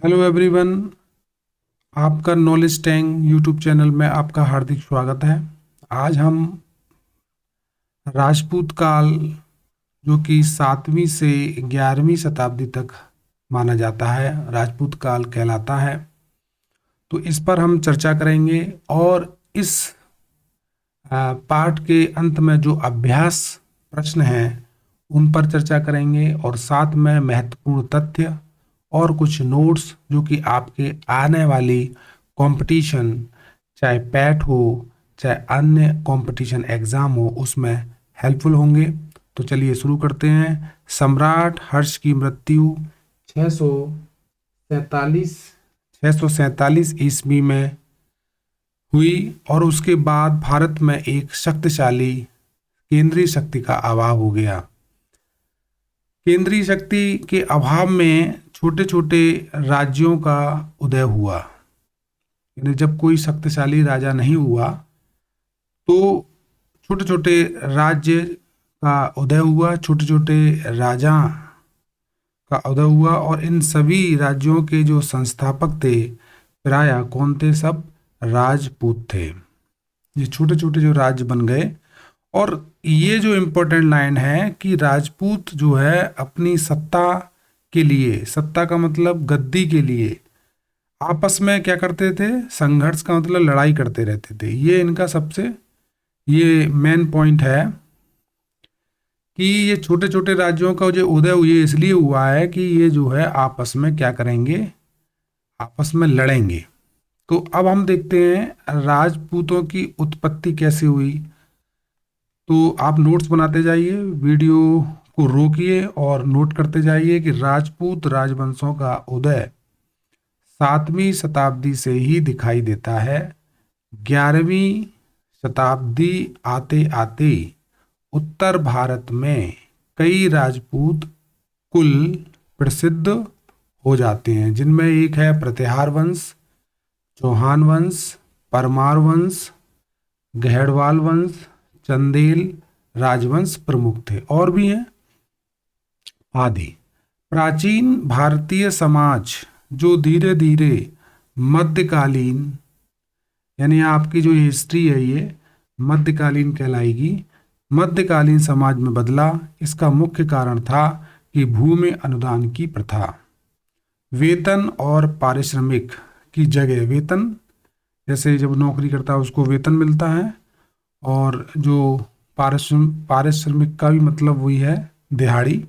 Hello everyone. आपका knowledge tank YouTube channel में आपका हार्दिक स्वागत है। आज हम राजपूत काल, जो कि 7वीं से 11वीं शताब्दी तक माना जाता है, राजपूत काल कहलाता है, तो इस पर हम चर्चा करेंगे। और इस पाठ के अंत में जो अभ्यास प्रश्न हैं उन पर चर्चा करेंगे, और साथ में महत्वपूर्ण तथ्य और कुछ नोट्स जो कि आपके आने वाली कंपटीशन, चाहे पैट हो चाहे अन्य कंपटीशन एग्जाम हो, उसमें हेल्पफुल होंगे। तो चलिए शुरू करते हैं। सम्राट हर्ष की मृत्यु 647 647 ईस्वी में हुई, और उसके बाद भारत में एक शक्तिशाली केंद्रीय शक्ति का अभाव हो गया। केंद्रीय शक्ति के अभाव में छोटे छोटे राज्यों का उदय हुआ। यानी जब कोई शक्तिशाली राजा नहीं हुआ तो छोटे छोटे राज्य का उदय हुआ, छोटे छोटे राजा का उदय हुआ, और इन सभी राज्यों के जो संस्थापक थे प्रायः कौन थे? सब राजपूत थे। ये छोटे छोटे जो राज्य बन गए। और ये जो इम्पोर्टेंट लाइन है कि राजपूत जो है अपनी सत्ता के लिए, सत्ता का मतलब गद्दी के लिए, आपस में क्या करते थे? संघर्ष का मतलब लड़ाई करते रहते थे। ये इनका सबसे ये मेन पॉइंट है कि ये छोटे छोटे राज्यों का जो उदय हुए इसलिए हुआ है कि ये जो है आपस में क्या करेंगे? आपस में लड़ेंगे। तो अब हम देखते हैं राजपूतों की उत्पत्ति कैसे हुई। तो आप नोट्स बनाते जाइए, वीडियो को रोकिए और नोट करते जाइए कि राजपूत राजवंशों का उदय 7वीं शताब्दी से ही दिखाई देता है। 11वीं शताब्दी आते आते उत्तर भारत में कई राजपूत कुल प्रसिद्ध हो जाते हैं, जिनमें एक है प्रतिहार वंश, चौहान वंश, परमार वंश, गहड़वाल वंश, चंदेल राजवंश प्रमुख थे, और भी हैं आदि। प्राचीन भारतीय समाज जो धीरे धीरे मध्यकालीन, यानी आपकी जो हिस्ट्री है ये मध्यकालीन कहलाएगी, मध्यकालीन समाज में बदला। इसका मुख्य कारण था कि भूमि अनुदान की प्रथा। वेतन और पारिश्रमिक की जगह, वेतन जैसे जब नौकरी करता है उसको वेतन मिलता है, और जो पारिश्रमिक का भी मतलब वही है दिहाड़ी,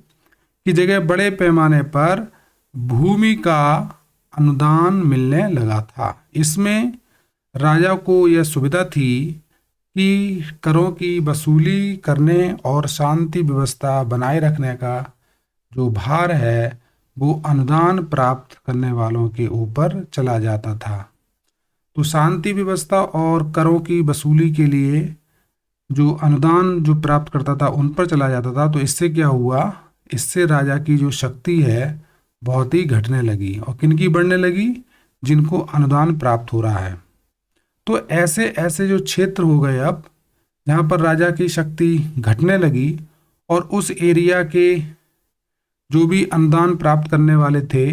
की जगह बड़े पैमाने पर भूमि का अनुदान मिलने लगा था। इसमें राजा को यह सुविधा थी कि करों की वसूली करने और शांति व्यवस्था बनाए रखने का जो भार है वो अनुदान प्राप्त करने वालों के ऊपर चला जाता था। तो शांति व्यवस्था और करों की वसूली के लिए जो अनुदान जो प्राप्त करता था उन पर चला जाता था। तो इससे क्या हुआ? इससे राजा की जो शक्ति है बहुत ही घटने लगी, और किनकी बढ़ने लगी? जिनको अनुदान प्राप्त हो रहा है। तो ऐसे ऐसे जो क्षेत्र हो गए अब जहाँ पर राजा की शक्ति घटने लगी, और उस एरिया के जो भी अनुदान प्राप्त करने वाले थे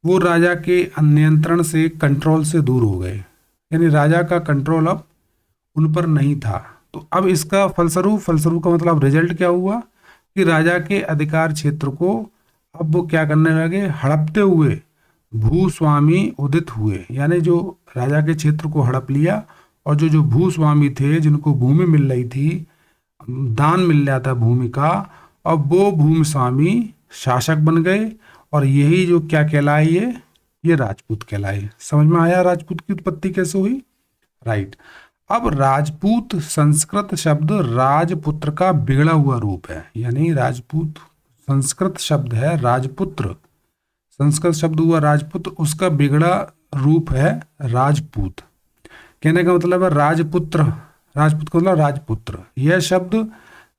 वो राजा के नियंत्रण से, कंट्रोल से दूर हो गए। यानी राजा का कंट्रोल अब उन पर नहीं था। तो अब इसका फलस्वरूप का मतलब रिजल्ट क्या हुआ कि राजा के अधिकार क्षेत्र को अब वो क्या करने लगे? हड़पते हुए भूस्वामी उदित हुए। यानी जो राजा के क्षेत्र को हड़प लिया, और जो जो भूस्वामी थे जिनको भूमि मिल रही थी, दान मिल रहा था भूमि का, अब वो भूमि शासक बन गए। और यही जो क्या कहलाए, ये राजपूत कहलाए। समझ में आया राजपूत की उत्पत्ति कैसे हुई? राइट। अब राजपूत संस्कृत शब्द राजपुत्र का बिगड़ा हुआ रूप है। यानी राजपूत संस्कृत शब्द है राजपुत्र, संस्कृत शब्द हुआ राजपुत्र, उसका बिगड़ा रूप है राजपूत। कहने का मतलब है राजपुत्र, राजपूत का मतलब राजपुत्र। यह शब्द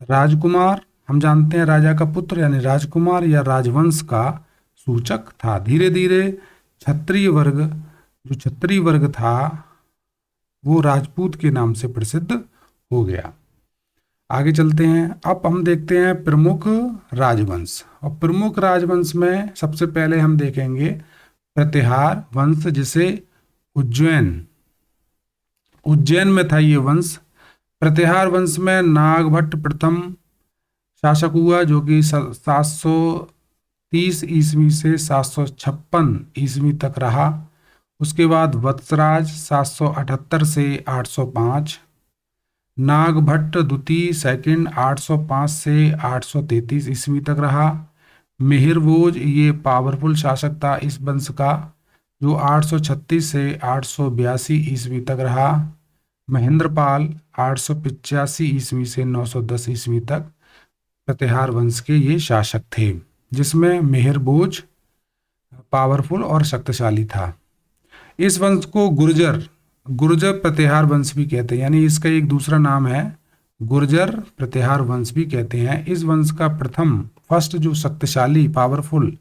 राजकुमार, हम जानते हैं राजा का पुत्र यानी राजकुमार या राजवंश का सूचक था। धीरे धीरे क्षत्रिय वर्ग, जो क्षत्रिय वर्ग था वो राजपूत के नाम से प्रसिद्ध हो गया। आगे चलते हैं। अब हम देखते हैं प्रमुख राजवंश, और प्रमुख राजवंश में सबसे पहले हम देखेंगे प्रतिहार वंश, जिसे उज्जैन में था ये वंश। प्रतिहार वंश में नागभट्ट प्रथम शासक हुआ, जो कि 730 ईस्वी से 756 ईस्वी तक रहा। उसके बाद वत्सराज 778 से 805, नागभट्ट द्वितीय सेकंड 805 से 833 ईस्वी तक रहा। मिहिरभोज ये पावरफुल शासक था इस वंश का, जो 836 से 882 ईस्वी तक रहा। महेंद्रपाल 885 ईस्वी से 910 ईस्वी तक प्रतिहार वंश के ये शासक थे, जिसमें मिहिरभोज पावरफुल और शक्तिशाली था। इस वंश को गुर्जर प्रतिहार वंश भी कहते हैं, यानी इसका एक दूसरा नाम है गुर्जर प्रतिहार वंश भी कहते हैं। इस वंश का फर्स्ट जो शक्तिशाली पावरफुल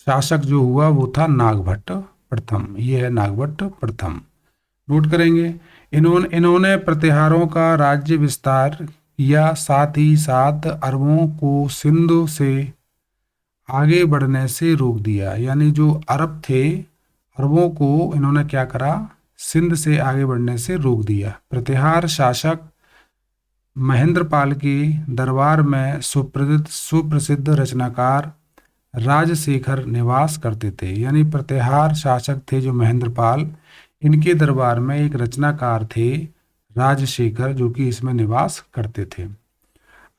शासक जो हुआ वो था नागभट्ट प्रथम। ये है नागभट्ट प्रथम, नोट करेंगे। इन्होंने प्रतिहारों का राज्य विस्तार किया, साथ ही साथ अरबों को सिंधु से आगे बढ़ने से रोक दिया। यानी जो अरब थे, अरबों को इन्होंने क्या करा, सिंध से आगे बढ़ने से रोक दिया। प्रतिहार शासक महेंद्रपाल के दरबार में सुप्रसिद्ध रचनाकार राजशेखर निवास करते थे। यानी प्रतिहार शासक थे जो महेंद्रपाल, इनके दरबार में एक रचनाकार थे राजशेखर, जो कि इसमें निवास करते थे।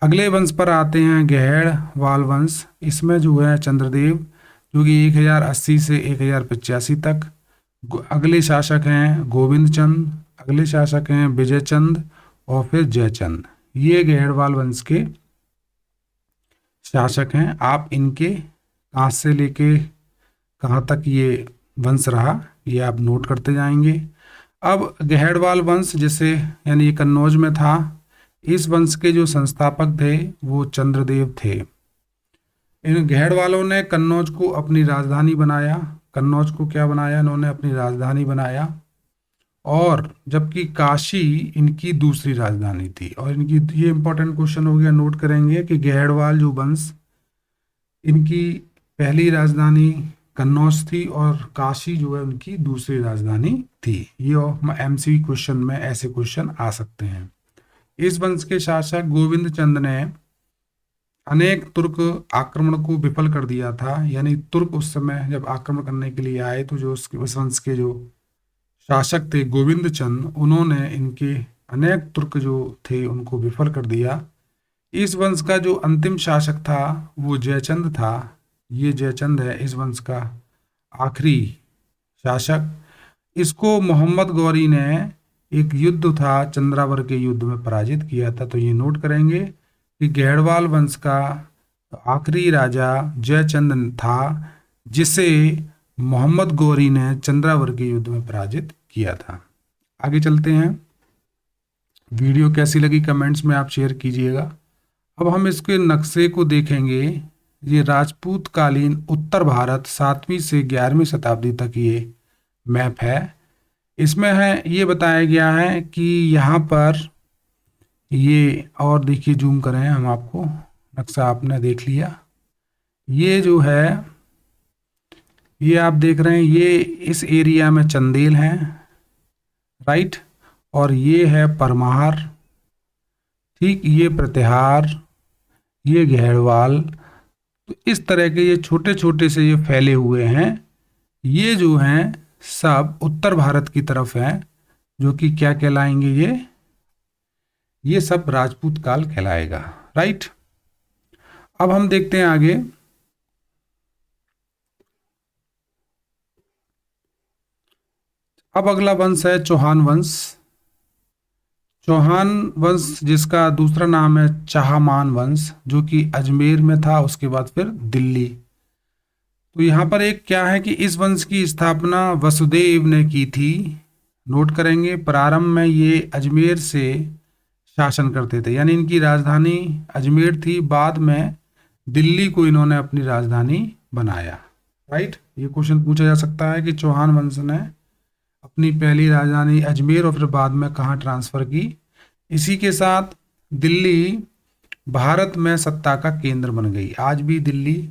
अगले वंश पर आते हैं, गहेड़वाल वंश। इसमें जो है चंद्रदेव, जो कि 1080 से 1085 तक। अगले शासक हैं गोविंद चंद, अगले शासक हैं विजय चंद और फिर जयचंद। ये गहेड़वाल वंश के शासक हैं। आप इनके कहाँ से लेके कहाँ तक ये वंश रहा, ये आप नोट करते जाएंगे। अब गहेड़वाल वंश, जिसे यानी कन्नौज में था, इस वंश के जो संस्थापक थे वो चंद्रदेव थे। इन गहेड़वालों ने कन्नौज को अपनी राजधानी बनाया। कन्नौज को क्या बनाया इन्होंने, अपनी राजधानी बनाया। और जबकि काशी इनकी दूसरी राजधानी थी। और इनकी ये इंपॉर्टेंट क्वेश्चन हो गया, नोट करेंगे कि गहेड़वाल जो वंश, इनकी पहली राजधानी कन्नौज थी और काशी जो है उनकी दूसरी राजधानी थी। ये एमसी क्वेश्चन में ऐसे क्वेश्चन आ सकते हैं। इस वंश के शासक गोविंद चंद ने अनेक तुर्क आक्रमण को विफल कर दिया था। यानी तुर्क उस समय जब आक्रमण करने के लिए आए, तो जो उस वंश के जो शासक थे गोविंद चंद, उन्होंने इनके अनेक तुर्क जो थे उनको विफल कर दिया। इस वंश का जो अंतिम शासक था वो जयचंद था। ये जयचंद है इस वंश का आखिरी शासक। इसको मोहम्मद गौरी ने एक युद्ध था चंद्रावर के युद्ध में पराजित किया था। तो ये नोट करेंगे कि गहेड़वाल वंश का आखिरी राजा जयचंद था, जिसे मोहम्मद गौरी ने चंद्रावर के युद्ध में पराजित किया था। आगे चलते हैं। वीडियो कैसी लगी कमेंट्स में आप शेयर कीजिएगा। अब हम इसके नक्शे को देखेंगे। ये राजपूत कालीन उत्तर भारत 7वीं से 11वीं शताब्दी तक ये मैप है। इसमें है ये बताया गया है कि यहाँ पर ये, और देखिए जूम करें हम, आपको नक्शा आपने देख लिया। ये जो है, ये आप देख रहे हैं, ये इस एरिया में चंदेल हैं, राइट, और ये है परमार, ठीक, ये प्रतिहार, ये गहेड़वाल। तो इस तरह के ये छोटे छोटे से ये फैले हुए हैं। ये जो हैं सब उत्तर भारत की तरफ हैं, जो कि क्या कहलाएंगे, ये सब राजपूत काल कहलाएगा, राइट। अब हम देखते हैं आगे। अब अगला वंश है चौहान वंश। चौहान वंश जिसका दूसरा नाम है चाहमान वंश, जो कि अजमेर में था, उसके बाद फिर दिल्ली। तो यहाँ पर एक क्या है कि इस वंश की स्थापना वसुदेव ने की थी। नोट करेंगे, प्रारंभ में ये अजमेर से शासन करते थे, यानी इनकी राजधानी अजमेर थी। बाद में दिल्ली को इन्होंने अपनी राजधानी बनाया, राइट। ये क्वेश्चन पूछा जा सकता है कि चौहान वंश ने अपनी पहली राजधानी अजमेर और फिर बाद में कहाँ ट्रांसफर की। इसी के साथ दिल्ली भारत में सत्ता का केंद्र बन गई। आज भी दिल्ली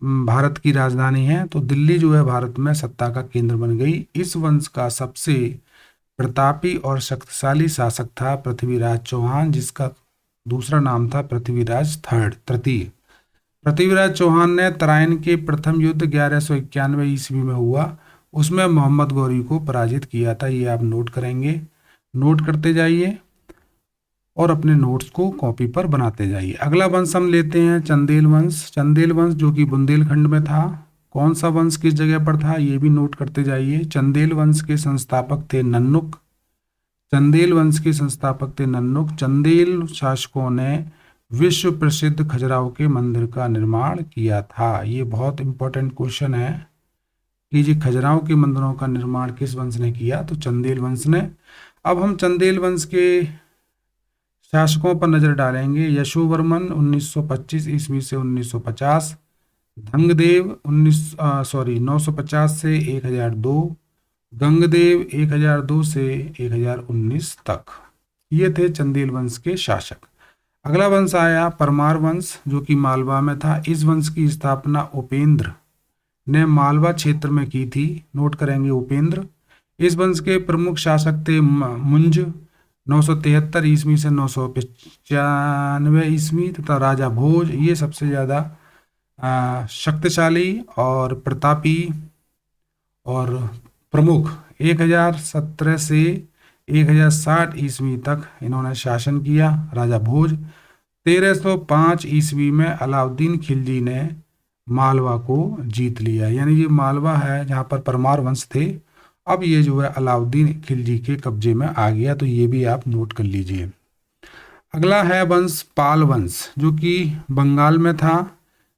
भारत की राजधानी है। तो दिल्ली जो है भारत में सत्ता का केंद्र बन गई। इस वंश का सबसे प्रतापी और शक्तिशाली शासक था पृथ्वीराज चौहान, जिसका दूसरा नाम था पृथ्वीराज तृतीय। पृथ्वीराज चौहान ने तराइन के प्रथम युद्ध 1191 ईस्वी में हुआ, उसमें मोहम्मद गौरी को पराजित किया था। ये आप नोट करेंगे, नोट करते जाइए और अपने नोट्स को कॉपी पर बनाते जाइए। अगला वंश हम लेते हैं चंदेल वंश। चंदेल वंश जो कि बुंदेलखंड में था। कौन सा वंश किस जगह पर था ये भी नोट करते जाइए। चंदेल वंश के संस्थापक थे नन्नुक। चंदेल वंश के संस्थापक थे नन्नुक। चंदेल शासकों ने विश्व प्रसिद्ध खजुराहो के मंदिर का निर्माण किया था। ये बहुत इंपॉर्टेंट क्वेश्चन है कि जी खजुराहो के मंदिरों का निर्माण किस वंश ने किया, तो चंदेल वंश ने। अब हम चंदेल वंश के शासकों पर नजर डालेंगे। यशोवर्मन 1925 ईस्वी से 1950, धंगदेव 950 से 1002, गंगदेव 1002 से 1019 तक। ये थे चंदेल वंश के शासक। अगला वंश आया परमार वंश, जो कि मालवा में था। इस वंश की स्थापना उपेंद्र ने मालवा क्षेत्र में की थी। नोट करेंगे उपेंद्र। इस वंश के प्रमुख शासक थे मुंज 973 ईस्वी से 995 ईस्वी तथा राजा भोज। ये सबसे ज़्यादा शक्तिशाली और प्रतापी और प्रमुख 1017 से 1060 ईस्वी तक इन्होंने शासन किया। राजा भोज 1305 ईस्वी में अलाउद्दीन खिलजी ने मालवा को जीत लिया। यानी ये मालवा है जहाँ पर परमार वंश थे, अब ये जो है अलाउद्दीन खिलजी के कब्जे में आ गया। तो ये भी आप नोट कर लीजिए। अगला है वंश पाल वंश, जो कि बंगाल में था।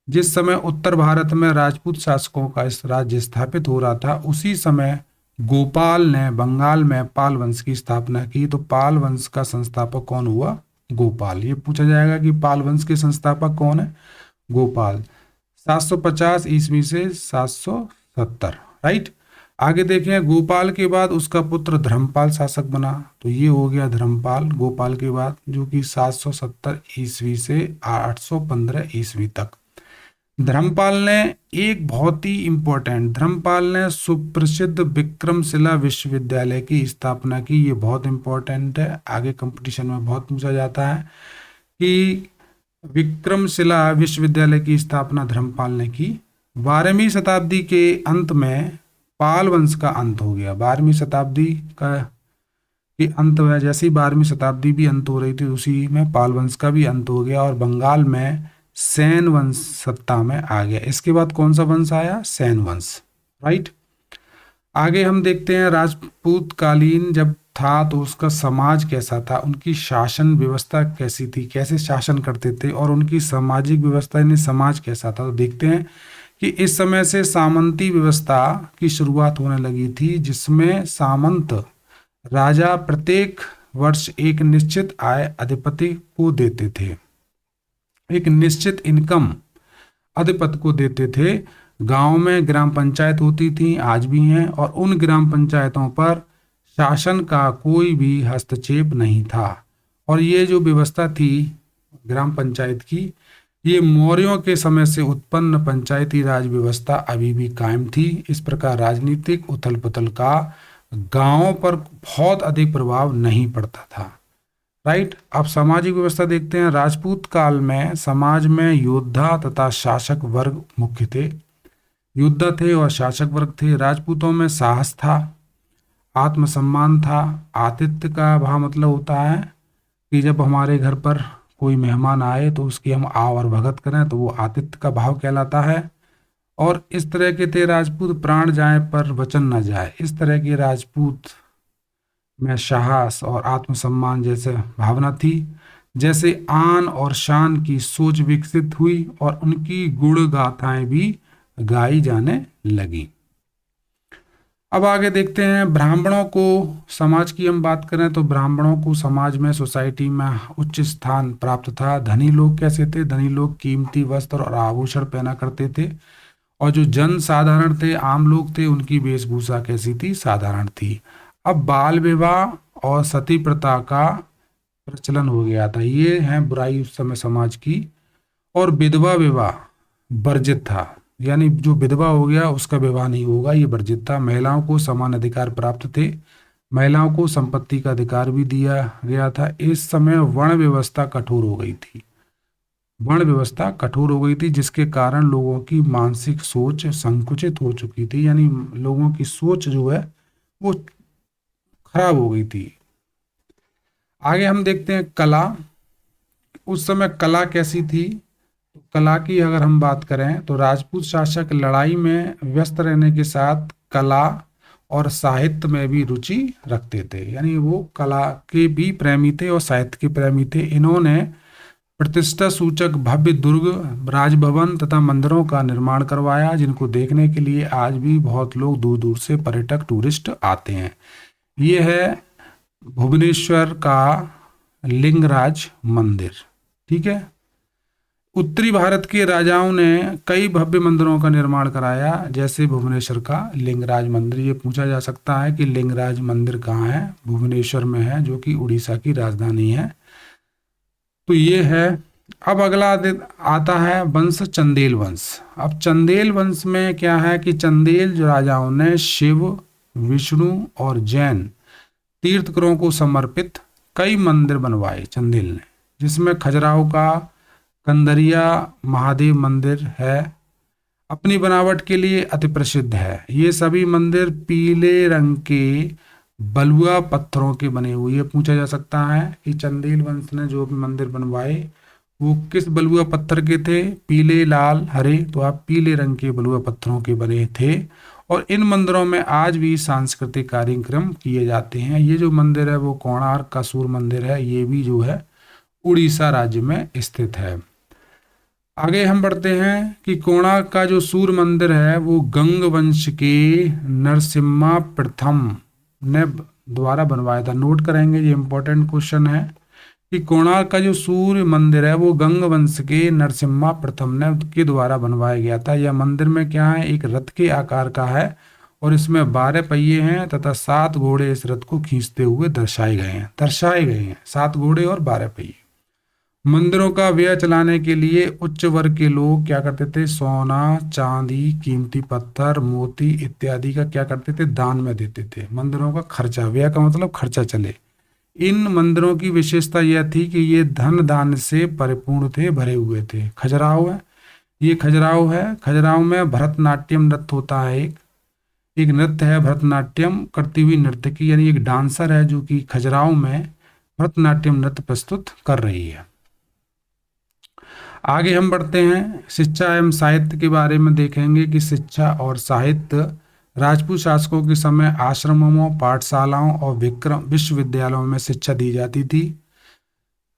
जिस समय उत्तर भारत में राजपूत शासकों का इस राज्य स्थापित हो रहा था, उसी समय गोपाल ने बंगाल में पाल वंश की स्थापना की। तो पाल वंश का संस्थापक कौन हुआ? गोपाल। ये पूछा जाएगा कि पाल वंश के संस्थापक कौन है? गोपाल। 750 ईस्वी से 770, राइट। आगे देखें, गोपाल के बाद उसका पुत्र धर्मपाल शासक बना। तो ये हो गया धर्मपाल गोपाल के बाद, जो कि 770 ईस्वी से 815 ईस्वी तक। धर्मपाल ने एक बहुत ही इंपॉर्टेंट, धर्मपाल ने सुप्रसिद्ध विक्रमशिला विश्वविद्यालय की स्थापना की। ये बहुत इंपॉर्टेंट है, आगे कंपटीशन में बहुत पूछा जाता है कि विक्रमशिला विश्वविद्यालय की स्थापना धर्मपाल ने की। 12वीं शताब्दी के अंत में पाल वंश का अंत हो गया। 12वीं शताब्दी का के अंत में, जैसे ही 12वीं शताब्दी भी अंत हो रही थी, उसी में पाल वंश का भी अंत हो गया और बंगाल में सैन वंश सत्ता में आ गया। इसके बाद कौन सा वंश आया? सैन वंश, राइट। आगे हम देखते हैं राजपूत कालीन जब था तो उसका समाज कैसा था, उनकी शासन व्यवस्था कैसी थी, कैसे शासन करते थे और उनकी सामाजिक व्यवस्था यानी समाज कैसा था। तो देखते हैं कि इस समय से सामंती व्यवस्था की शुरुआत होने लगी थी, जिसमें सामंत राजा प्रत्येक वर्ष एक निश्चित आय अधिपति को देते थे, एक निश्चित इनकम अधिपति को देते थे। गांव में ग्राम पंचायत होती थी, आज भी हैं, और उन ग्राम पंचायतों पर शासन का कोई भी हस्तक्षेप नहीं था। और ये जो व्यवस्था थी ग्राम पंचायत की, ये मौर्यों के समय से उत्पन्न पंचायती राज व्यवस्था अभी भी कायम थी। इस प्रकार राजनीतिक उथल पुथल का गांवों पर बहुत अधिक प्रभाव नहीं पड़ता था, राइट। अब सामाजिक व्यवस्था देखते हैं। राजपूत काल में समाज में योद्धा तथा शासक वर्ग मुख्य थे। योद्धा थे और शासक वर्ग थे। राजपूतों में साहस था, आत्मसम्मान था, आतिथ्य का भाव मतलब होता है कि जब हमारे घर पर कोई मेहमान आए तो उसकी हम आव और भगत करें, तो वो आतिथ्य का भाव कहलाता है। और इस तरह के थे राजपूत, प्राण जाए पर वचन न जाए, इस तरह के राजपूत में साहस और आत्मसम्मान जैसे भावना थी। जैसे आन और शान की सोच विकसित हुई और उनकी गुण गाथाएं भी गाई जाने लगी। अब आगे देखते हैं ब्राह्मणों को। समाज की हम बात करें तो ब्राह्मणों को समाज में, सोसाइटी में उच्च स्थान प्राप्त था। धनी लोग कैसे थे? धनी लोग कीमती वस्त्र और आभूषण पहना करते थे, और जो जन साधारण थे, आम लोग थे, उनकी वेशभूषा कैसी थी? साधारण थी। अब बाल विवाह और सती प्रथा का प्रचलन हो गया था। ये है बुराई उस समय समाज की। और विधवा विवाह वर्जित था। यानी जो विधवा हो गया उसका विवाह नहीं होगा, ये वर्जित था। महिलाओं को समान अधिकार प्राप्त थे, महिलाओं को संपत्ति का अधिकार भी दिया गया था। इस समय वर्ण व्यवस्था कठोर हो गई थी, वर्ण व्यवस्था कठोर हो गई थी, जिसके कारण लोगों की मानसिक सोच संकुचित हो चुकी थी, यानी लोगों की सोच जो है वो खराब हो गई थी। आगे हम देखते हैं कला। उस समय कला कैसी थी? तो कला की अगर हम बात करें तो राजपूत शासक लड़ाई में व्यस्त रहने के साथ कला और साहित्य में भी रुचि रखते थे, यानी वो कला के भी प्रेमी थे और साहित्य के प्रेमी थे। इन्होंने प्रतिष्ठा सूचक भव्य दुर्ग, राजभवन तथा मंदिरों का निर्माण करवाया, जिनको देखने के लिए आज भी बहुत लोग दूर दूर से पर्यटक टूरिस्ट आते हैं। ये है भुवनेश्वर का लिंगराज मंदिर। ठीक है। उत्तरी भारत के राजाओं ने कई भव्य मंदिरों का निर्माण कराया, जैसे भुवनेश्वर का लिंगराज मंदिर। ये पूछा जा सकता है कि लिंगराज मंदिर कहाँ है? भुवनेश्वर में है, जो कि उड़ीसा की राजधानी है। तो ये है। अब अगला आता है वंश चंदेल वंश। अब चंदेल वंश में क्या है कि चंदेल जो राजाओं ने शिव, विष्णु और जैन तीर्थकरों को समर्पित कई मंदिर बनवाए चंदेल ने, जिसमें खजुराहो का कंदरिया महादेव मंदिर है, अपनी बनावट के लिए अति प्रसिद्ध है। ये सभी मंदिर पीले रंग के बलुआ पत्थरों के बने हुए। ये पूछा जा सकता है कि चंदेल वंश ने जो भी मंदिर बनवाए वो किस बलुआ पत्थर के थे? पीले, लाल, हरे, तो आप पीले रंग के बलुआ पत्थरों के बने थे। और इन मंदिरों में आज भी सांस्कृतिक कार्यक्रम किए जाते हैं। ये जो मंदिर है वो कोणार्क का सूर्य मंदिर है, ये भी जो है उड़ीसा राज्य में स्थित है। आगे हम बढ़ते हैं कि कोणार्क का जो सूर्य मंदिर है वो गंग वंश के नरसिम्हा प्रथम ने द्वारा बनवाया था। नोट करेंगे, ये इंपॉर्टेंट क्वेश्चन है कि कोणार्क का जो सूर्य मंदिर है वो गंग वंश के नरसिम्हा प्रथम ने के द्वारा बनवाया गया था। यह मंदिर में क्या है? एक रथ के आकार का है और इसमें 12 पहिए हैं तथा 7 घोड़े इस रथ को खींचते हुए दर्शाए गए हैं। 7 घोड़े और 12 पहिए। मंदिरों का व्यय चलाने के लिए उच्च वर्ग के लोग क्या करते थे? सोना, चांदी, कीमती पत्थर, मोती इत्यादि का क्या करते थे? दान में देते थे। मंदिरों का खर्चा, व्यय का मतलब खर्चा चले। इन मंदिरों की विशेषता यह थी कि ये धन दान से परिपूर्ण थे, भरे हुए थे। खजुराहो है, ये खजुराहो है। खजुराहो में भरतनाट्यम नृत्य होता है। एक नृत्य है भरतनाट्यम करती हुई नृत्य की, यानी एक डांसर है जो कि खजुराहो में भरतनाट्यम नृत्य प्रस्तुत कर रही है। आगे हम बढ़ते हैं, शिक्षा एवं साहित्य के बारे में देखेंगे कि शिक्षा और साहित्य राजपूत शासकों के समय आश्रमों, पाठशालाओं और विश्वविद्यालयों में शिक्षा दी जाती थी।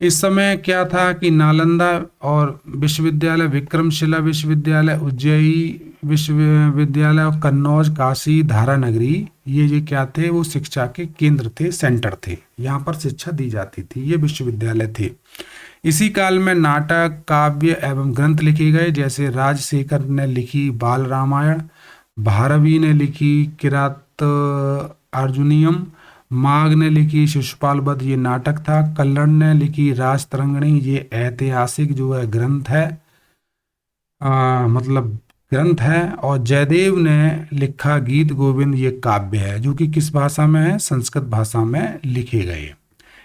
इस समय क्या था कि नालंदा और विश्वविद्यालय, विक्रमशिला विश्वविद्यालय, उज्जैनी विश्वविद्यालय और कन्नौज, काशी, धारानगरी, ये क्या थे? वो शिक्षा के केंद्र थे, सेंटर थे। यहाँ पर शिक्षा दी जाती थी, ये विश्वविद्यालय थे। इसी काल में नाटक, काव्य एवं ग्रंथ लिखे गए, जैसे राजशेखर ने लिखी बाल रामायण, भारवी ने लिखी किरात अर्जुनियम, माघ ने लिखी शिशुपाल वध, ये नाटक था। कल्लण ने लिखी राजतरंगिणी, ये ऐतिहासिक जो है ग्रंथ है, मतलब ग्रंथ है। और जयदेव ने लिखा गीत गोविंद, ये काव्य है, जो कि किस भाषा में है? संस्कृत भाषा में लिखे गए।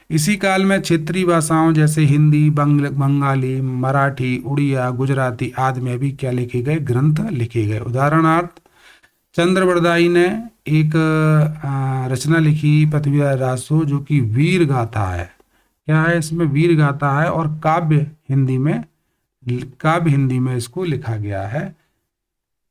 इसी काल में क्षेत्रीय भाषाओं जैसे हिंदी, बंगाली, मराठी, उड़िया, गुजराती आदि में भी क्या लिखे गए? ग्रंथ लिखे गए। उदाहरणार्थ चंद्रवरदाई ने एक रचना लिखी पृथ्वीराज रासो, जो कि वीर गाथा है। क्या है इसमें? वीर गाथा है। और काव्य हिंदी में इसको लिखा गया है।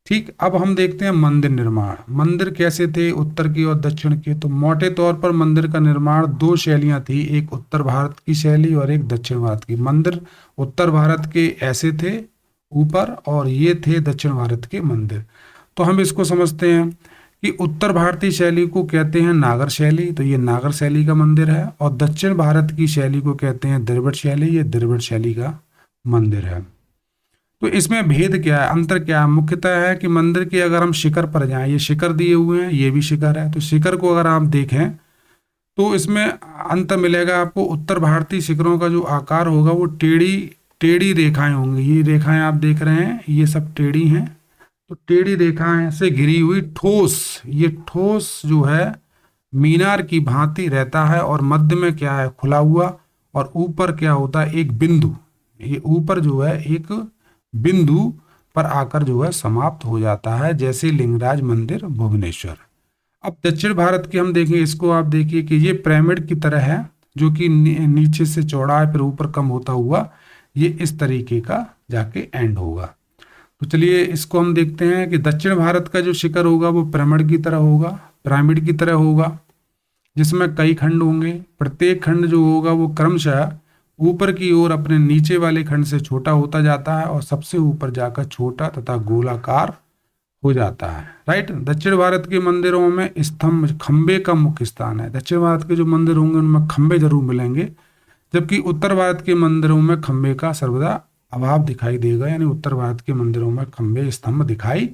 ठीक। अब हम देखते हैं मंदिर निर्माण। मंदिर कैसे थे उत्तर की और दक्षिण की? तो मोटे तौर पर मंदिर का निर्माण 2 शैलियां थी, एक उत्तर भारत की शैली और एक दक्षिण भारत की। मंदिर उत्तर भारत के ऐसे थे ऊपर, और ये थे दक्षिण भारत के मंदिर। तो हम इसको समझते हैं कि उत्तर भारतीय शैली को कहते हैं नागर शैली, तो ये नागर शैली का मंदिर है। और दक्षिण भारत की शैली को कहते हैं द्रविड़ शैली, ये द्रविड़ शैली का मंदिर है। तो इसमें भेद क्या है, अंतर क्या है? मुख्यतः है कि मंदिर के अगर हम शिखर पर जाएं, ये शिखर दिए हुए हैं, ये भी शिखर है, तो शिखर को अगर आप देखें तो इसमें अंतर मिलेगा आपको। उत्तर भारतीय शिखरों का जो आकार होगा वो टेढ़ी रेखाएं होंगी। ये रेखाएं आप देख रहे हैं, ये सब टेढ़ी हैं, तो टेढ़ी रेखाएं से घिरी हुई ठोस, ये ठोस जो है मीनार की भांति रहता है और मध्य में क्या है, खुला हुआ, और ऊपर क्या होता है, एक बिंदु। ये ऊपर जो है एक बिंदु पर आकर जो है समाप्त हो जाता है, जैसे लिंगराज मंदिर भुवनेश्वर। अब दक्षिण भारत की हम देखें, इसको आप देखिए कि ये पिरामिड की तरह है, जो कि नीचे से चौड़ा है फिर ऊपर कम होता हुआ ये इस तरीके का जाके एंड होगा। तो चलिए इसको हम देखते हैं कि दक्षिण भारत का जो शिखर होगा वो पिरामिड की तरह होगा, पिरामिड की तरह होगा, जिसमें कई खंड होंगे। प्रत्येक खंड जो होगा वो क्रमशः ऊपर की ओर अपने नीचे वाले खंड से छोटा होता जाता है और सबसे ऊपर जाकर छोटा तथा गोलाकार हो जाता है। राइट। दक्षिण भारत के मंदिरों में स्तंभ, खंबे का मुख्य स्थान है। दक्षिण भारत के जो मंदिर होंगे उनमें खंबे जरूर मिलेंगे, जबकि उत्तर भारत के मंदिरों में खंबे का सर्वदा अभाव दिखाई देगा, यानी उत्तर भारत के मंदिरों में खंबे स्तंभ दिखाई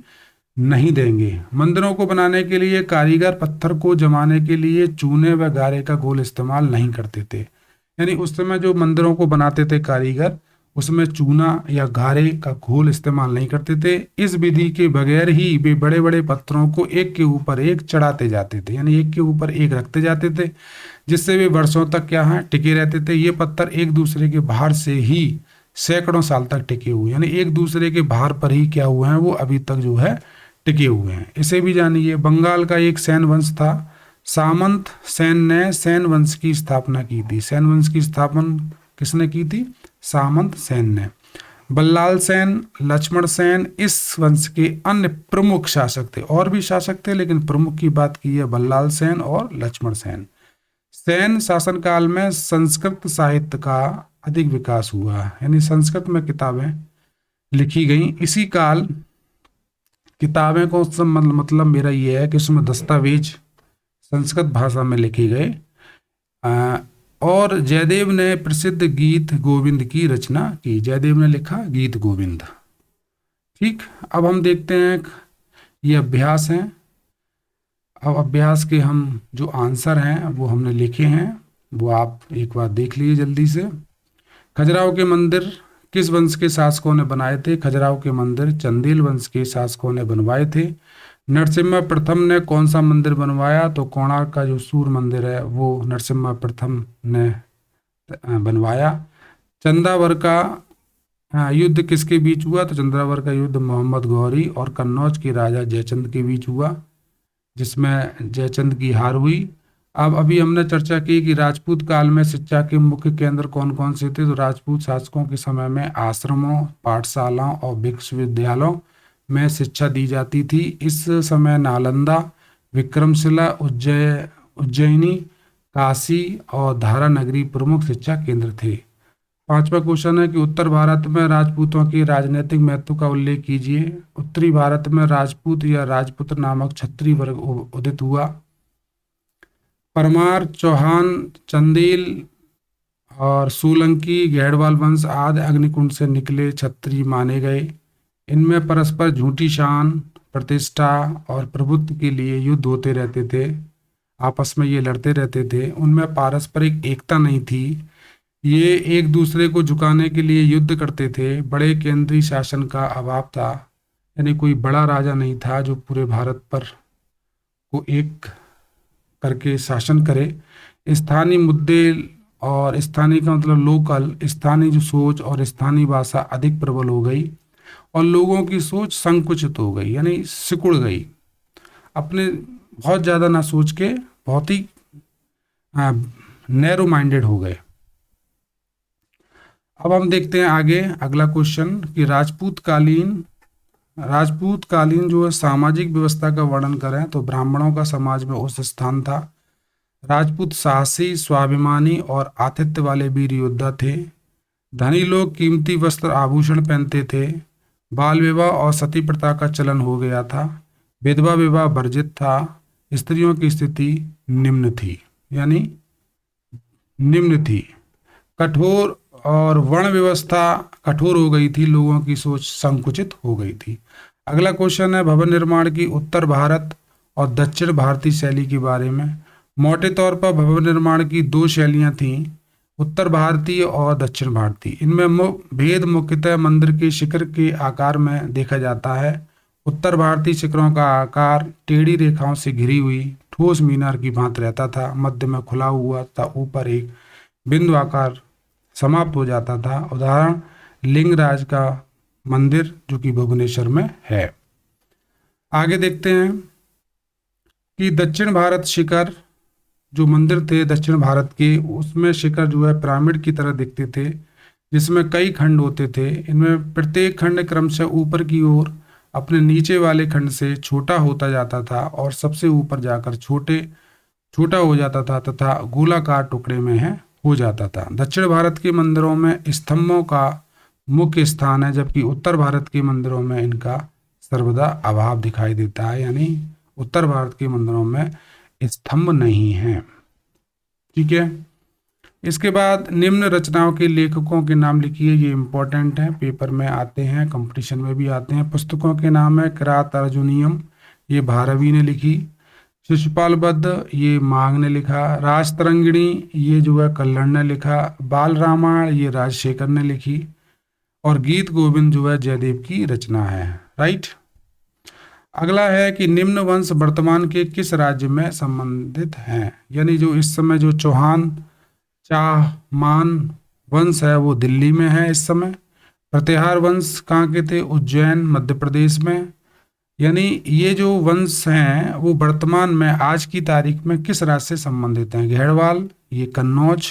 नहीं देंगे। मंदिरों को बनाने के लिए कारीगर पत्थर को जमाने के लिए चूने व गारे का घोल इस्तेमाल नहीं करते थे, यानी उस समय जो मंदिरों को बनाते थे कारीगर, उसमें चूना या गारे का घोल इस्तेमाल नहीं करते थे। इस विधि के बगैर ही वे बड़े बड़े पत्थरों को एक के ऊपर एक चढ़ाते जाते थे, यानी एक के ऊपर एक रखते जाते थे, जिससे वे वर्षों तक क्या है, टिके रहते थे। ये पत्थर एक दूसरे के भार से ही सैकड़ों साल तक टिके हुए, यानी एक दूसरे के भार पर ही क्या हुए हैं, वो अभी तक जो है टिके हुए हैं। इसे भी जानिए, बंगाल का एक सैन वंश था, सामंत सैन ने सैन वंश की स्थापना की थी। सैन वंश की स्थापना किसने की थी? सामंत सैन ने। बल्लाल सेन, लक्ष्मण सेन इस वंश के अन्य प्रमुख शासक थे। और भी शासक थे, लेकिन प्रमुख की बात की है बल्लाल सेन और लक्ष्मण सेन। सेन शासनकाल में संस्कृत साहित्य का अधिक विकास हुआ, यानी संस्कृत में किताबें लिखी गई। इसी काल किताबें को मतलब मेरा ये है कि उसमें दस्तावेज संस्कृत भाषा में लिखे गए। और जयदेव ने प्रसिद्ध गीत गोविंद की रचना की। जयदेव ने लिखा गीत गोविंद। ठीक, अब हम देखते हैं, ये अभ्यास हैं। अब अभ्यास के हम जो आंसर हैं वो हमने लिखे हैं, वो आप एक बार देख लीजिए जल्दी से। खजुराहो के मंदिर किस वंश के शासकों ने बनाए थे? खजुराहो के मंदिर चंदेल वंश के शासकों ने बनवाए थे। नरसिम्हा प्रथम ने कौन सा मंदिर बनवाया? तो कोणार्क का जो सूर्य मंदिर है वो नरसिम्हा प्रथम ने बनवाया। चंदावर का युद्ध किसके बीच हुआ? तो चंद्रावर का युद्ध मोहम्मद गौरी और कन्नौज के राजा जयचंद के बीच हुआ, जिसमें जयचंद की हार हुई। अब अभी हमने चर्चा की कि राजपूत काल में शिक्षा के मुख्य केंद्र कौन कौन से थे? तो राजपूत शासकों के समय में आश्रमों, पाठशालाओं और विश्वविद्यालयों में शिक्षा दी जाती थी। इस समय नालंदा, विक्रमशिला, उज्जैनी, काशी और धारा नगरी प्रमुख शिक्षा केंद्र थे। पांचवा क्वेश्चन है कि उत्तर भारत में राजपूतों के राजनीतिक महत्व का उल्लेख कीजिए। उत्तरी भारत में राजपूत या राजपुत्र नामक क्षत्रिय वर्ग उदित हुआ। परमार, चौहान, चंदेल और सोलंकी, गढ़वाल वंश आदि अग्निकुंड से निकले क्षत्रिय माने गए। इनमें परस्पर झूठी शान, प्रतिष्ठा और प्रभुत्व के लिए युद्ध होते रहते थे, आपस में ये लड़ते रहते थे। उनमें पारस्परिक एकता नहीं थी, ये एक दूसरे को झुकाने के लिए युद्ध करते थे। बड़े केंद्रीय शासन का अभाव था, यानी कोई बड़ा राजा नहीं था जो पूरे भारत पर को एक करके शासन करे। स्थानीय मुद्दे और स्थानीय का मतलब लोकल, स्थानीय जो सोच और स्थानीय भाषा अधिक प्रबल हो गई और लोगों की सोच संकुचित हो गई, यानी सिकुड़ गई। अपने बहुत ज़्यादा ना सोच के बहुत ही नैरो माइंडेड हो गए। अब हम देखते हैं आगे अगला क्वेश्चन कि राजपूत कालीन जो है सामाजिक व्यवस्था का वर्णन करें तो ब्राह्मणों का समाज में उच्च स्थान था। राजपूत साहसी, स्वाभिमानी और आतिथ्य वाले वीर योद्धा थे। धनी लोग कीमती वस्त्र आभूषण पहनते थे। बाल विवाह और सती प्रथा का चलन हो गया था। विधवा विवाह वर्जित था। स्त्रियों की स्थिति निम्न थी, यानी निम्न थी। कठोर और वर्ण व्यवस्था कठोर हो गई थी, लोगों की सोच संकुचित हो गई थी। अगला क्वेश्चन है भवन निर्माण की उत्तर भारत और दक्षिण भारतीय शैली के बारे में। मोटे तौर पर भवन निर्माण की दो शैलियां थीं, उत्तर भारतीय और दक्षिण भारतीय। इनमें भेद मुख्यतः मंदिर के शिखर के आकार में देखा जाता है। उत्तर भारतीय शिखरों का आकार टेढ़ी रेखाओं से घिरी हुई ठोस मीनार की भांति रहता था। मध्य में खुला हुआ था, ऊपर एक बिंदु आकार समाप्त हो जाता था। उदाहरण लिंगराज का मंदिर जो कि भुवनेश्वर में है। आगे देखते हैं कि दक्षिण भारत शिखर जो मंदिर थे दक्षिण भारत के, उसमें शिखर जो है पिरामिड की तरह दिखते थे, जिसमें कई खंड होते थे। इनमें प्रत्येक खंड क्रमशः ऊपर की ओर अपने नीचे वाले खंड से छोटा होता जाता था और सबसे ऊपर जाकर छोटा हो जाता था तथा गोलाकार टुकड़े में हो जाता था। दक्षिण भारत के मंदिरों में स्तंभों का मुख्य स्थान है, जबकि उत्तर भारत के मंदिरों में इनका सर्वदा अभाव दिखाई देता है, यानी उत्तर भारत के मंदिरों में स्तंभ नहीं है। ठीक है, इसके बाद निम्न रचनाओं के लेखकों के नाम लिखिए। ये इंपॉर्टेंट है, पेपर में आते हैं, कंपटीशन में भी आते हैं। पुस्तकों के नाम है किरात अर्जुनियम, ये भारवी ने लिखी। शिशुपाल बद्ध, ये मांग ने लिखा। राजतरंगिणी, ये जो है कल्हड़ ने लिखा। बाल रामायण, ये राजशेखर ने लिखी। और गीत गोविंद जो है जयदेव की रचना है। राइट। अगला है कि निम्न वंश वर्तमान के किस राज्य में संबंधित हैं, यानी जो इस समय जो चौहान चाहमान वंश है वो दिल्ली में है इस समय। प्रतिहार वंश कहाँ के थे? उज्जैन मध्य प्रदेश में। यानी ये जो वंश हैं वो वर्तमान में आज की तारीख में किस राज्य से संबंधित हैं? घेड़वाल ये कन्नौज,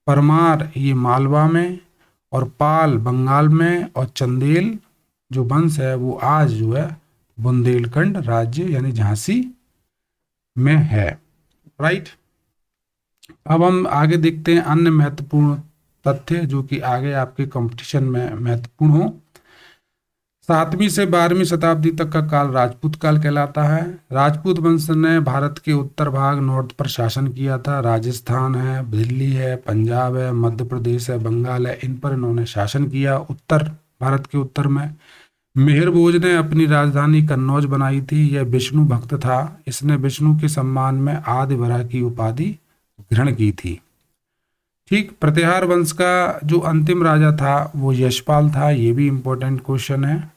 परमार ये मालवा में, और पाल बंगाल में, और चंदेल जो वंश है वो आज जो है बुंदेलखंड राज्य यानी झांसी में है। राइट। अब हम आगे देखते हैं अन्य महत्वपूर्ण तथ्य जो कि आगे आपके कंपटीशन में महत्वपूर्ण हो। 7वीं से 12वीं शताब्दी तक का काल राजपूत काल कहलाता है। राजपूत वंश ने भारत के उत्तर भाग नॉर्थ पर शासन किया था। राजस्थान है, दिल्ली है, पंजाब है, मध्य प्रदेश है, बंगाल है, इन पर इन्होंने शासन किया। उत्तर भारत के उत्तर में मिहिर भोज ने अपनी राजधानी कन्नौज बनाई थी। यह विष्णु भक्त था। इसने विष्णु के सम्मान में आदि वराह की उपाधि ग्रहण की थी। ठीक। प्रतिहार वंश का जो अंतिम राजा था वो यशपाल था। ये भी इंपॉर्टेंट क्वेश्चन है।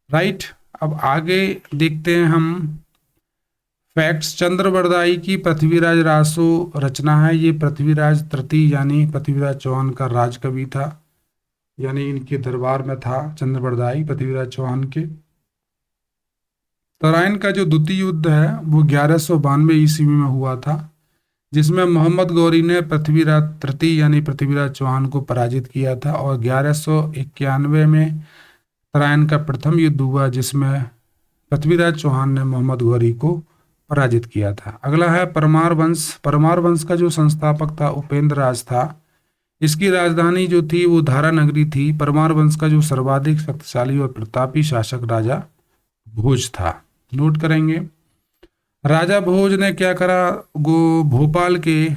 राइट। अब आगे देखते हैं हम फैक्ट्स। चंद्रबरदाई की पृथ्वीराज रासो रचना है। ये पृथ्वीराज तृतीय यानी पृथ्वीराज चौहान का राजकवि था, यानी इनके दरबार में था चंद्रबरदाई पृथ्वीराज चौहान के। तराइन का जो द्वितीय युद्ध है वो 1192 ईस्वी में हुआ था, जिसमें मोहम्मद गौरी ने पृथ्वीराज तृतीय यानी पृथ्वीराज चौहान को पराजित किया था। और 1191 में तराइन का प्रथम युद्ध हुआ जिसमें पृथ्वीराज चौहान ने मोहम्मद गौरी को पराजित किया था। अगला है परमार वंश। परमार वंश का जो संस्थापक था उपेंद्र राज था। इसकी राजधानी जो थी वो धारा नगरी थी। परमार वंश का जो सर्वाधिक शक्तिशाली और प्रतापी शासक राजा भोज था। नोट करेंगे। राजा भोज ने क्या करा, भोपाल के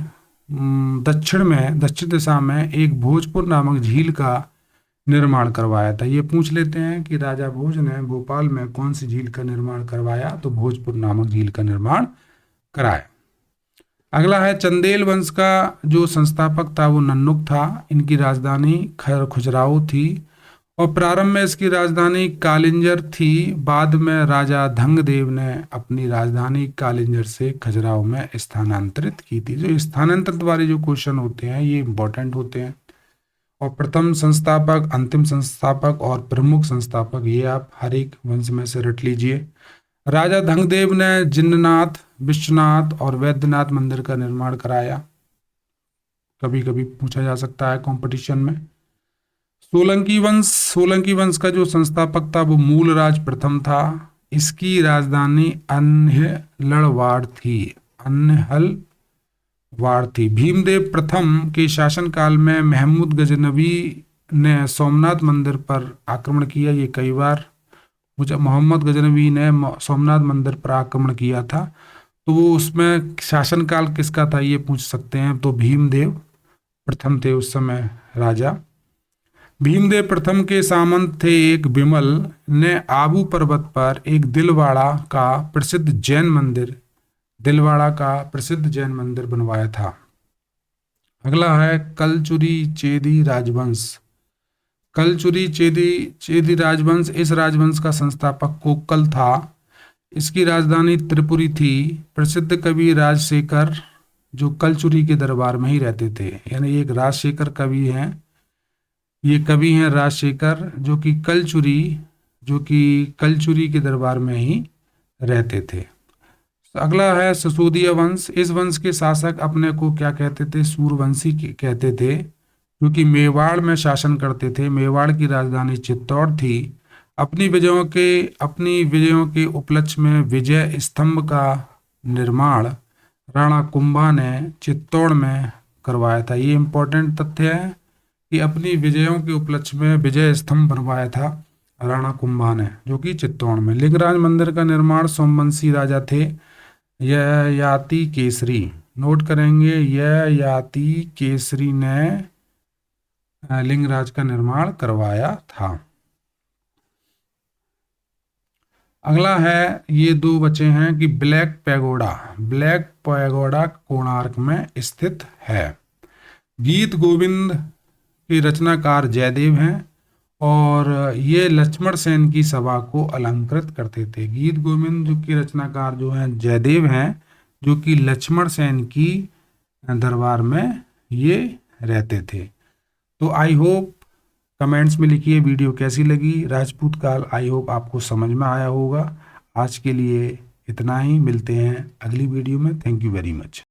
दक्षिण दिशा में एक भोजपुर नामक झील का निर्माण करवाया था। ये पूछ लेते हैं कि राजा भोज ने भोपाल में कौन सी झील का निर्माण करवाया, तो भोजपुर नामक झील का निर्माण कराया। अगला है चंदेल वंश का जो संस्थापक था वो नन्नुक था। इनकी राजधानी खजुराहो थी और प्रारंभ में इसकी राजधानी कालिंजर थी। बाद में राजा धंगदेव ने अपनी राजधानी कालिंजर से खजुराहो में स्थानांतरित की थी। जो स्थानांतरित वाले जो क्वेश्चन होते हैं ये इंपॉर्टेंट होते हैं। और प्रथम संस्थापक, अंतिम संस्थापक और प्रमुख संस्थापक ये आप हर एक वंश में से रट लीजिए। राजा धंगदेव ने जिन्नाथ, विश्वनाथ और वैद्यनाथ मंदिर का निर्माण कराया। कभी कभी पूछा जा सकता है कंपटीशन में। सोलंकी वंश का जो संस्थापक था वो मूलराज प्रथम था। इसकी राजधानी अन्हलवाड़ थी। भीमदेव प्रथम के शासनकाल में महमूद गजनवी ने सोमनाथ मंदिर पर आक्रमण किया। ये कई बार मोहम्मद गजनवी ने सोमनाथ मंदिर पर आक्रमण किया था, तो वो उसमें शासनकाल किसका था ये पूछ सकते हैं। तो भीमदेव प्रथम थे उस समय राजा। भीमदेव प्रथम के सामंत थे एक विमल ने आबू पर्वत पर एक दिलवाड़ा का प्रसिद्ध जैन मंदिर बनवाया था। अगला है कलचुरी चेदी राजवंश। कलचुरी चेदी राजवंश, इस राजवंश का संस्थापक कोक्कल था। इसकी राजधानी त्रिपुरी थी। प्रसिद्ध कवि राजशेखर जो कलचुरी के दरबार में ही रहते थे, यानी एक राजशेखर कवि हैं, ये कवि हैं राजशेखर जो कि कलचुरी के दरबार में ही रहते थे। अगला है सिसोदिया वंश। इस वंश के शासक अपने को क्या कहते थे? सूर्यवंशी कहते थे, क्योंकि मेवाड़ में शासन करते थे। मेवाड़ की राजधानी चित्तौड़ थी। अपनी विजयों के उपलक्ष्य में विजय स्तंभ का निर्माण राणा कुंभा ने चित्तौड़ में करवाया था। ये इंपॉर्टेंट तथ्य है कि अपनी विजयों के उपलक्ष्य में विजय स्तंभ बनवाया था राणा कुंभा ने, जो कि चित्तौड़ में। लिंगराज मंदिर का निर्माण सोमवंशी राजा थे ययाति केसरी। नोट करेंगे, ययाति केसरी ने लिंगराज का निर्माण करवाया था। अगला है, ये दो बचे हैं कि ब्लैक पैगोडा कोणार्क में स्थित है। गीत गोविंद के रचनाकार जयदेव हैं और ये लक्ष्मण सेन की सभा को अलंकृत करते थे। गीत गोविंद जो की रचनाकार जो हैं जयदेव हैं, जो कि लक्ष्मण सेन की दरबार में ये रहते थे। तो आई होप कमेंट्स में लिखिए वीडियो कैसी लगी। राजपूत काल आई होप आपको समझ में आया होगा। आज के लिए इतना ही, मिलते हैं अगली वीडियो में। Thank you very much.